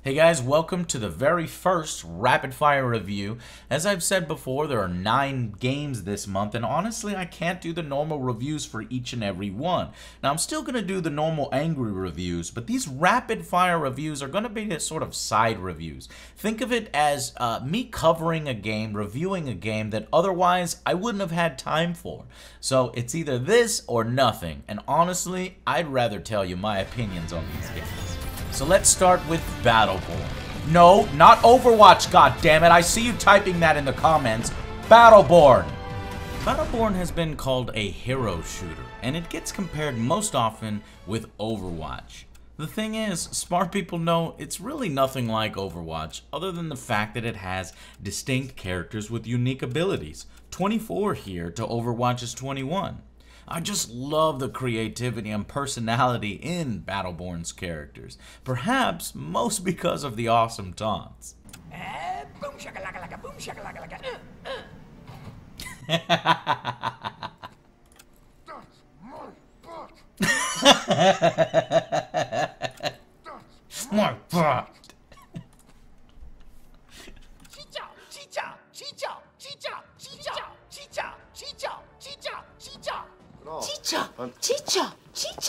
Hey guys, welcome to the very first rapid fire review. As I've said before, there are 9 games this month, and honestly, I can't do the normal reviews for each and every one. Now, I'm still going to do the normal angry reviews, but these rapid fire reviews are going to be sort of side reviews. Think of it as me covering a game, reviewing a game that otherwise I wouldn't have had time for. So it's either this or nothing, and honestly, I'd rather tell you my opinions on these games. So let's start with Battleborn. No, not Overwatch, goddammit. I see you typing that in the comments. Battleborn. Battleborn has been called a hero shooter, and it gets compared most often with Overwatch. The thing is, smart people know it's really nothing like Overwatch, other than the fact that it has distinct characters with unique abilities. 24 here to Overwatch's 21. I just love the creativity and personality in Battleborn's characters, perhaps most because of the awesome taunts. Boom shakalaka, boom shakalaka. That's my butt. That's my butt. Chicha.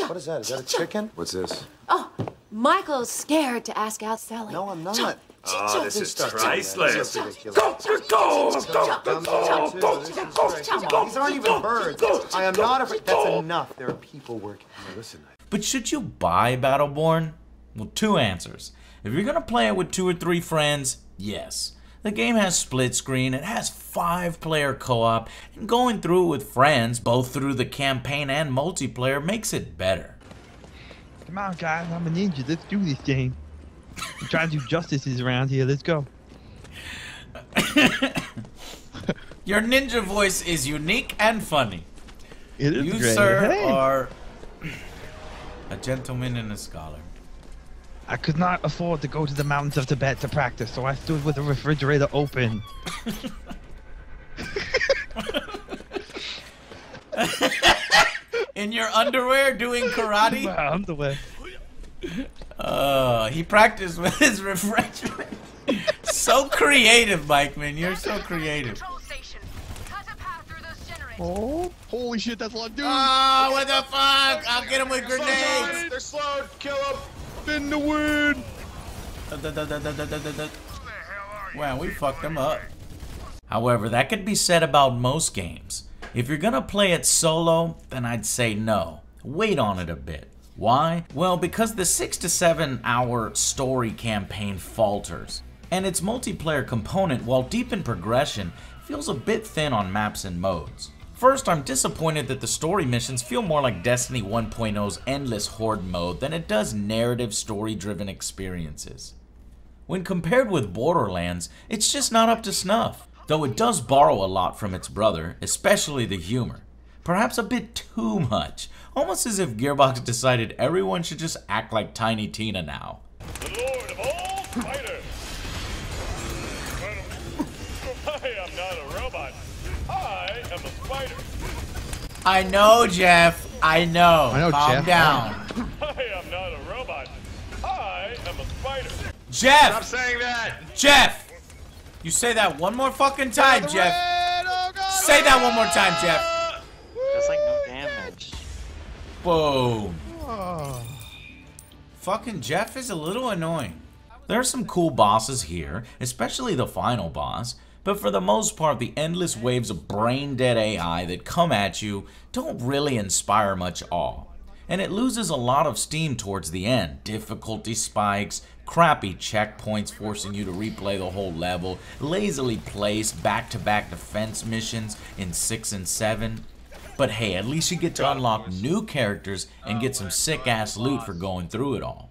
What is that? Is that a chicken? What's this? Oh, Michael's scared to ask out Sally. No, I'm not. This is priceless. Go. These aren't even birds. I am not afraid. That's enough. There are people working here. Listen. But should you buy Battleborn? Well, 2 answers. If you're gonna play it with 2 or 3 friends, yes. The game has split screen, it has 5-player co-op, and going through it with friends, both through the campaign and multiplayer, makes it better. Come on, guys, I'm a ninja. Let's do this game. I'm trying to do justices around here. Let's go. Your ninja voice is unique and funny. It is you, great. sir, Hey. are a gentleman and a scholar. I could not afford to go to the mountains of Tibet to practice, so I stood with the refrigerator open. In your underwear doing karate? My underwear. He practiced with his refrigerator. So creative, Mike, man. You're so creative. Oh, holy shit, that's a lot of dudes. Oh, what the fuck? I'll get him with grenades. They're slowed. Kill them. In the wind. Wow, we fucked them up. However, that could be said about most games. If you're gonna play it solo, then I'd say no. Wait on it a bit. Why? Well, because the 6 to 7 hour story campaign falters, and its multiplayer component, while deep in progression, feels a bit thin on maps and modes. First, I'm disappointed that the story missions feel more like Destiny 1.0's endless horde mode than it does narrative story-driven experiences. When compared with Borderlands, it's just not up to snuff, though it does borrow a lot from its brother, especially the humor. Perhaps a bit too much, almost as if Gearbox decided everyone should just act like Tiny Tina now. The Lord of all fighters! I am not a robot. I am a spider. I know, Jeff. I know. Calm Jeff. down. I am not a robot. I am a spider. Jeff! Stop saying that. Jeff! You say that one more fucking time, Jeff. Say that one more time, Jeff. That's like no damage. Boom. Oh. Fucking Jeff is a little annoying. There are some cool bosses here, especially the final boss, but for the most part, the endless waves of brain-dead AI that come at you don't really inspire much awe. And it loses a lot of steam towards the end. Difficulty spikes, crappy checkpoints forcing you to replay the whole level, lazily placed back-to-back defense missions in 6 and 7. But hey, at least you get to unlock new characters and get some sick-ass loot for going through it all.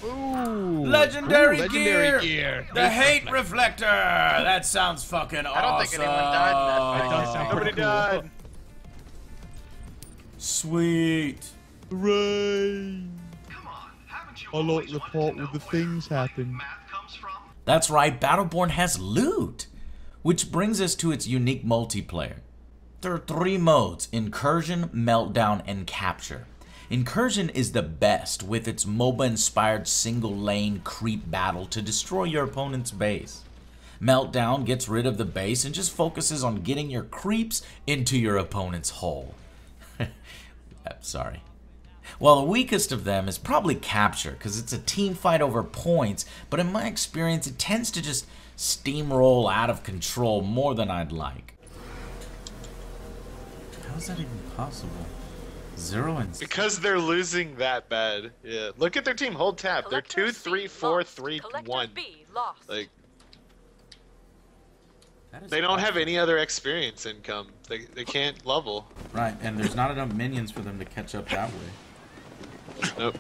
Ooh. Legendary, Legendary gear! gear. The hate reflector! That sounds fucking awesome. I don't think anyone died in that fight. That does sound Nobody pretty cool. died. Sweet. Hooray! I like the part where the things happen. That's right, Battleborn has loot. Which brings us to its unique multiplayer. There are 3 modes: Incursion, Meltdown, and Capture. Incursion is the best with its MOBA-inspired single-lane creep battle to destroy your opponent's base. Meltdown gets rid of the base and just focuses on getting your creeps into your opponent's hole. Sorry. Well, the weakest of them is probably Capture, because it's a team fight over points, but in my experience it tends to just steamroll out of control more than I'd like. How is that even possible? 0 and... Because they're losing that bad. Yeah. Look at their team. Hold tab. They're 2, 3, 4, 3, 1. Like, they don't have any other experience income. They can't level. Right, and there's not enough minions for them to catch up that way. Nope.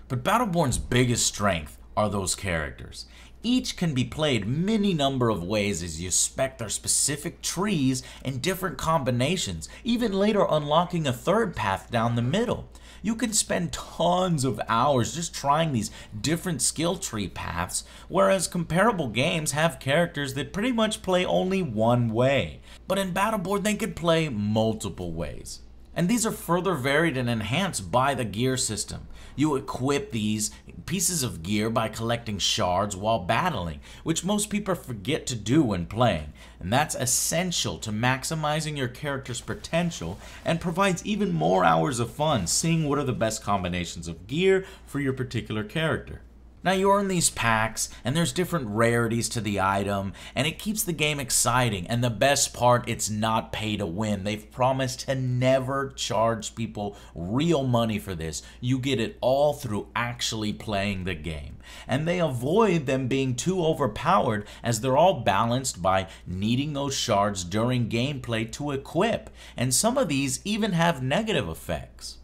But Battleborn's biggest strength are those characters. Each can be played many number of ways as you spec their specific trees and different combinations, even later unlocking a third path down the middle. You can spend tons of hours just trying these different skill tree paths, whereas comparable games have characters that pretty much play only one way. But in Battleborn they could play multiple ways. And these are further varied and enhanced by the gear system. You equip these pieces of gear by collecting shards while battling, which most people forget to do when playing. And that's essential to maximizing your character's potential and provides even more hours of fun seeing what are the best combinations of gear for your particular character. Now you earn these packs, and there's different rarities to the item, and it keeps the game exciting, and the best part, it's not pay to win. They've promised to never charge people real money for this. You get it all through actually playing the game. And they avoid them being too overpowered, as they're all balanced by needing those shards during gameplay to equip, and some of these even have negative effects.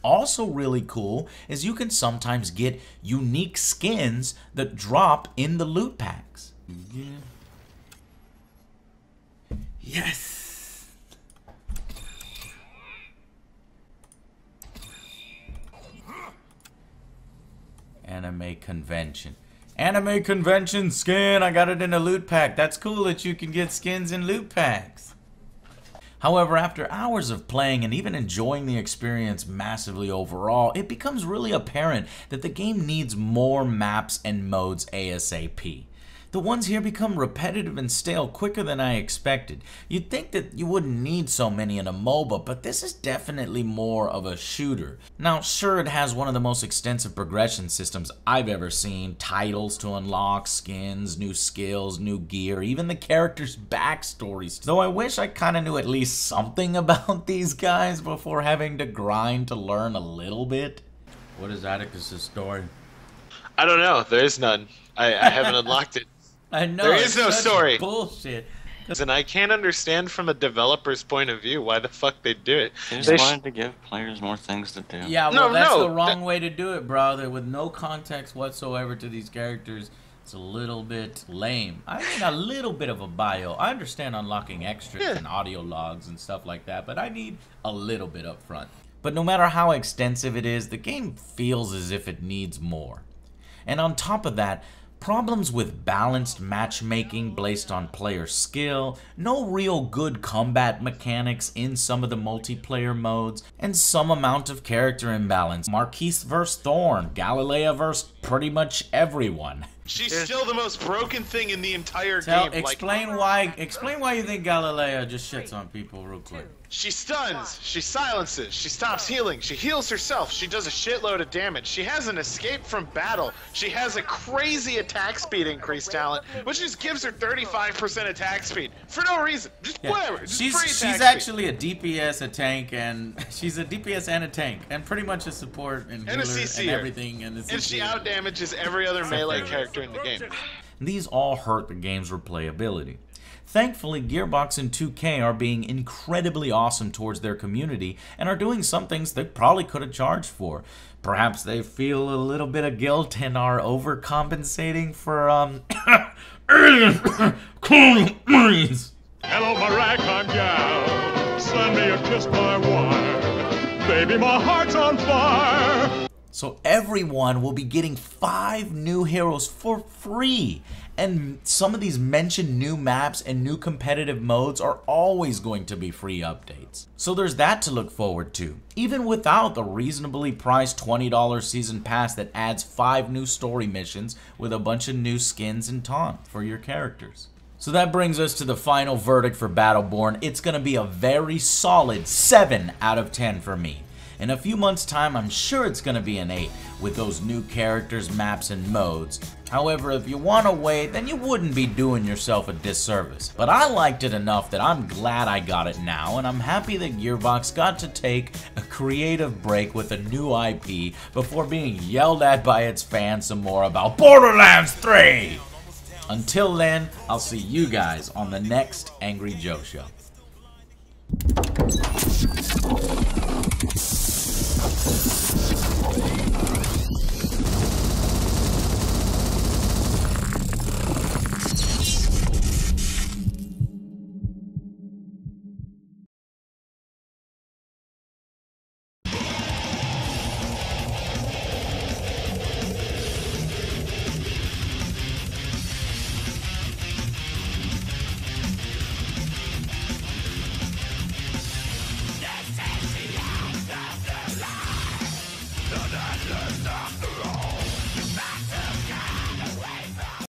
Also really cool is you can sometimes get unique skins that drop in the loot packs. Yeah. Yes! Anime convention. Anime convention skin! I got it in a loot pack. That's cool that you can get skins in loot packs. However, after hours of playing and even enjoying the experience massively overall, it becomes really apparent that the game needs more maps and modes ASAP. The ones here become repetitive and stale quicker than I expected. You'd think that you wouldn't need so many in a MOBA, but this is definitely more of a shooter. Now, sure, it has one of the most extensive progression systems I've ever seen, titles to unlock, skins, new skills, new gear, even the characters' backstories. Though I wish I kinda knew at least something about these guys before having to grind to learn a little bit. What is Atticus' story? I don't know. There is none. I haven't unlocked it. I know. There is no story. Bullshit. And I can't understand from a developer's point of view why the fuck they do it. They just wanted to give players more things to do. Yeah, well, that's the wrong way to do it, brother. With no context whatsoever to these characters, it's a little bit lame. I mean, a little bit of a bio. I understand unlocking extras and audio logs and stuff like that, but I need a little bit up front. But no matter how extensive it is, the game feels as if it needs more. And on top of that, problems with balanced matchmaking based on player skill, no real good combat mechanics in some of the multiplayer modes, and some amount of character imbalance. Marquise vs. Thorn, Galilea vs. pretty much everyone. She's still the most broken thing in the entire game. Explain why you think Galilea just shits on people real quick. She stuns, she silences, she stops healing, she heals herself, she does a shitload of damage, she has an escape from battle, she has a crazy attack speed increase talent, which just gives her 35% attack speed, for no reason, just whatever, just free attack She's actually a DPS, a tank, and she's a DPS and a tank, and pretty much a support and healer and everything. And she outdamages every other melee character in the game. These all hurt the game's replayability. Thankfully, Gearbox and 2K are being incredibly awesome towards their community and are doing some things they probably could have charged for. Perhaps they feel a little bit of guilt and are overcompensating for, Hello, my ragtime gal. Send me a kiss by wire. Baby, my heart's on fire. So everyone will be getting 5 new heroes for free. And some of these mentioned new maps and new competitive modes are always going to be free updates. So there's that to look forward to, even without the reasonably priced $20 season pass that adds 5 new story missions with a bunch of new skins and taunt for your characters. So that brings us to the final verdict for Battleborn. It's going to be a very solid 7 out of 10 for me. In a few months' time, I'm sure it's going to be an 8 with those new characters, maps, and modes. However, if you want to wait, then you wouldn't be doing yourself a disservice. But I liked it enough that I'm glad I got it now, and I'm happy that Gearbox got to take a creative break with a new IP before being yelled at by its fans some more about Borderlands 3! Until then, I'll see you guys on the next Angry Joe Show.